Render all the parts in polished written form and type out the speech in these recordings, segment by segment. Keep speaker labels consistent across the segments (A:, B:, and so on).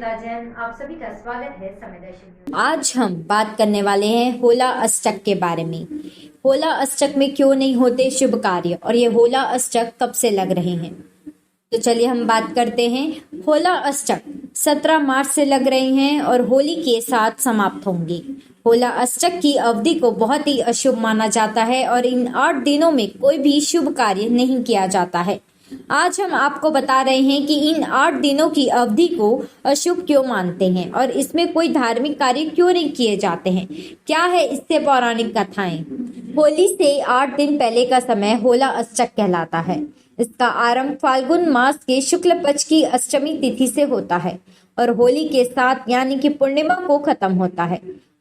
A: श्वेता जैन, आप सभी का स्वागत है समय दर्शन।
B: आज हम बात करने वाले हैं होला अष्टक के बारे में। होला अष्टक में क्यों नहीं होते शुभ कार्य और ये होला अष्टक कब से लग रहे हैं, तो चलिए हम बात करते हैं। होला अष्टक 17 मार्च से लग रहे हैं और होली के साथ समाप्त होंगे। होला अष्टक की अवधि को बहुत ही अशुभ माना जाता है और इन 8 दिनों में कोई भी शुभ कार्य नहीं किया जाता है। आज हम आपको बता रहे हैं कि इन 8 दिनों की अवधि को अशुभ क्यों मानते हैं और इसमें कोई धार्मिक कार्य क्यों नहीं किए जाते हैं, क्या है इससे पौराणिक कथाएं। होली से 8 दिन पहले का समय होला अष्टक कहलाता है। इसका आरंभ फाल्गुन मास के शुक्ल पक्ष की अष्टमी तिथि से होता है और होली के साथ यानी कि पूर्णिमा को खत्म होता है।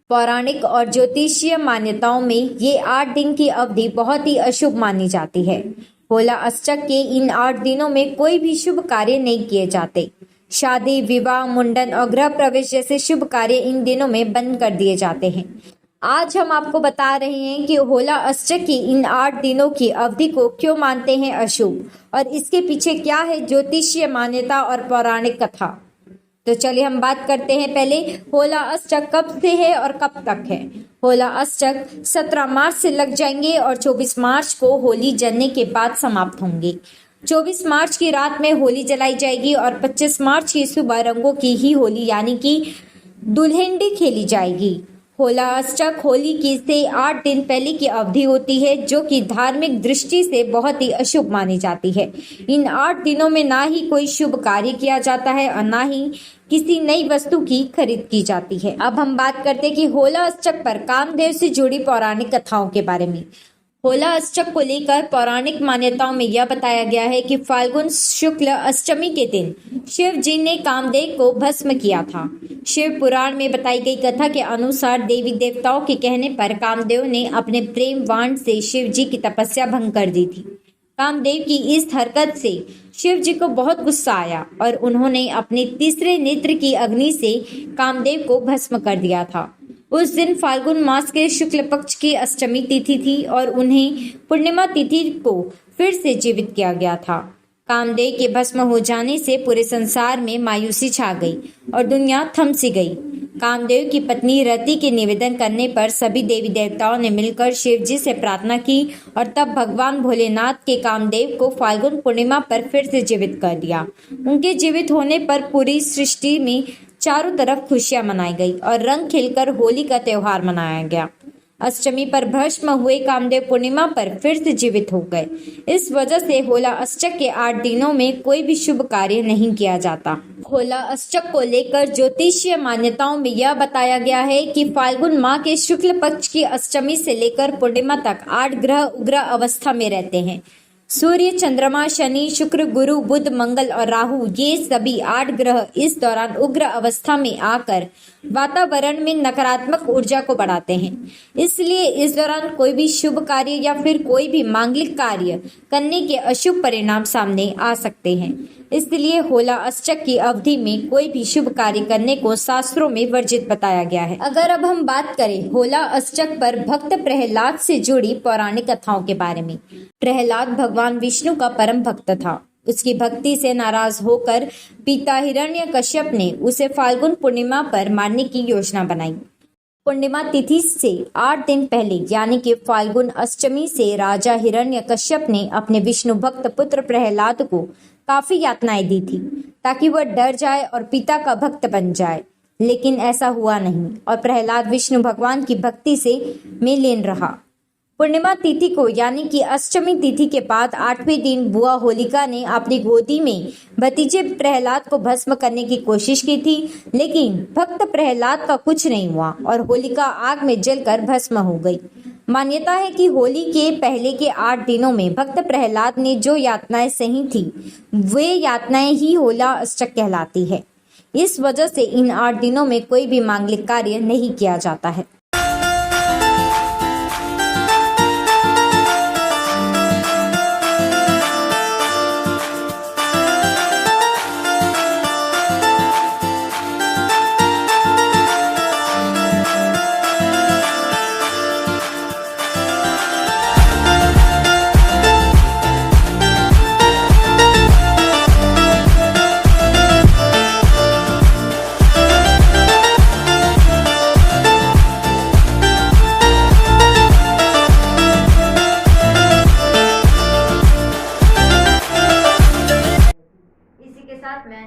B: पौराणिक और ज्योतिषीय मान्यताओं में ये 8 दिन की अवधि बहुत ही अशुभ मानी जाती है। होला अष्टक के इन 8 दिनों में कोई भी शुभ कार्य नहीं किए जाते। शादी, विवाह, मुंडन और गृह प्रवेश जैसे शुभ कार्य इन दिनों में बंद कर दिए जाते हैं। आज हम आपको बता रहे हैं कि होला अष्टक की इन 8 दिनों की अवधि को क्यों मानते हैं अशुभ और इसके पीछे क्या है ज्योतिषीय मान्यता और पौराणिक कथा। तो चलिए हम बात करते हैं पहले होला अष्टक कब से है और कब तक है। होला अष्टक 17 मार्च से लग जाएंगे और 24 मार्च को होली जलने के बाद समाप्त होंगे। 24 मार्च की रात में होली जलाई जाएगी और 25 मार्च की सुबह रंगों की ही होली यानी कि दुल्हनडी खेली जाएगी। होला अष्टक होली की से 8 दिन पहले की अवधि होती है जो कि धार्मिक दृष्टि से बहुत ही अशुभ मानी जाती है। इन 8 दिनों में ना ही कोई शुभ कार्य किया जाता है और ना ही किसी नई वस्तु की खरीद की जाती है। अब हम बात करते हैं कि होला अष्टक पर कामदेव से जुड़ी पौराणिक कथाओं के बारे में। होला अष्टक को लेकर पौराणिक मान्यताओं में यह बताया गया है कि फाल्गुन शुक्ल अष्टमी के दिन शिव जी ने कामदेव को भस्म किया था। शिव पुराण में बताई गई कथा के अनुसार देवी देवताओं के कहने पर कामदेव ने अपने प्रेम वाण से शिव जी की तपस्या भंग कर दी थी। कामदेव की इस हरकत से शिव जी को बहुत गुस्सा आया और उन्होंने अपने तीसरे नेत्र की अग्नि से कामदेव को भस्म कर दिया था। उस दिन फाल्गुन मास के शुक्ल पक्ष की अष्टमी तिथि थी और उन्हें पूर्णिमा तिथि को फिर से जीवित किया गया था। कामदेव के भस्म हो जाने से पूरे संसार में मायूसी छा गई और दुनिया थम सी गई। कामदेव की पत्नी रति के निवेदन करने पर सभी देवी देवताओं ने मिलकर शिव जी से प्रार्थना की और तब भगवान भोलेनाथ के कामदेव को फाल्गुन पूर्णिमा पर फिर से जीवित कर दिया। उनके जीवित होने पर पूरी सृष्टि में चारों तरफ खुशियां मनाई गई और रंग खिलकर होली का त्योहार मनाया गया। अष्टमी पर भस्म हुए कामदेव पूर्णिमा पर फिर से जीवित हो गए। इस वजह से होला अष्टक के 8 दिनों में कोई भी शुभ कार्य नहीं किया जाता। होला अष्टक को लेकर ज्योतिषीय मान्यताओं में यह बताया गया है कि फाल्गुन माह के शुक्ल पक्ष की अष्टमी से लेकर पूर्णिमा तक 8 ग्रह उग्र अवस्था में रहते हैं। सूर्य, चंद्रमा, शनि, शुक्र, गुरु, बुध, मंगल और राहु ये सभी 8 ग्रह इस दौरान उग्र अवस्था में आकर वातावरण में नकारात्मक ऊर्जा को बढ़ाते हैं। इसलिए इस दौरान कोई भी शुभ कार्य या फिर कोई भी मांगलिक कार्य करने के अशुभ परिणाम सामने आ सकते हैं। इसलिए होला अष्टक की अवधि में कोई भी शुभ कार्य करने को शास्त्रों में वर्जित बताया गया है। अगर अब हम बात करें होला अष्टक पर भक्त प्रहलाद से जुड़ी पौराणिक कथाओं के बारे में। प्रहलाद भगवान विष्णु का परम भक्त था। उसकी भक्ति से नाराज होकर पिता हिरण्यकश्यप ने उसे फाल्गुन पूर्णिमा पर मारने की योजना बनाई। पूर्णिमा तिथि से 8 दिन पहले यानी कि फाल्गुन अष्टमी से राजा हिरण्यकश्यप ने अपने विष्णु भक्त पुत्र प्रहलाद को काफी यातनाएं दी थी ताकि वह डर जाए और पिता का भक्त बन जाए, लेकिन ऐसा हुआ नहीं और प्रहलाद विष्णु भगवान की भक्ति से में लीन रहा। पूर्णिमा तिथि को यानी कि अष्टमी तिथि के बाद 8वें दिन बुआ होलिका ने अपनी गोदी में भतीजे प्रहलाद को भस्म करने की कोशिश की थी, लेकिन भक्त प्रहलाद का कुछ नहीं हुआ और होलिका आग में जलकर भस्म हो गई। मान्यता है कि होली के पहले के 8 दिनों में भक्त प्रहलाद ने जो यातनाएं सही थी वे यातनाएं ही होला अष्टक कहलाती है। इस वजह से इन 8 दिनों में कोई भी मांगलिक कार्य नहीं किया जाता है।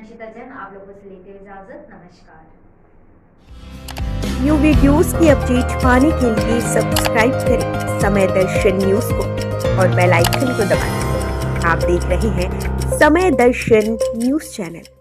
A: अंशिता जैन आप लोगों से लेते हुए इजाजत। नमस्कार।
C: न्यू वीडियोस की अपडेट पाने के लिए सब्सक्राइब करें समय दर्शन न्यूज को और बेल आइकन को दबाएं। आप देख रहे हैं समय दर्शन न्यूज चैनल।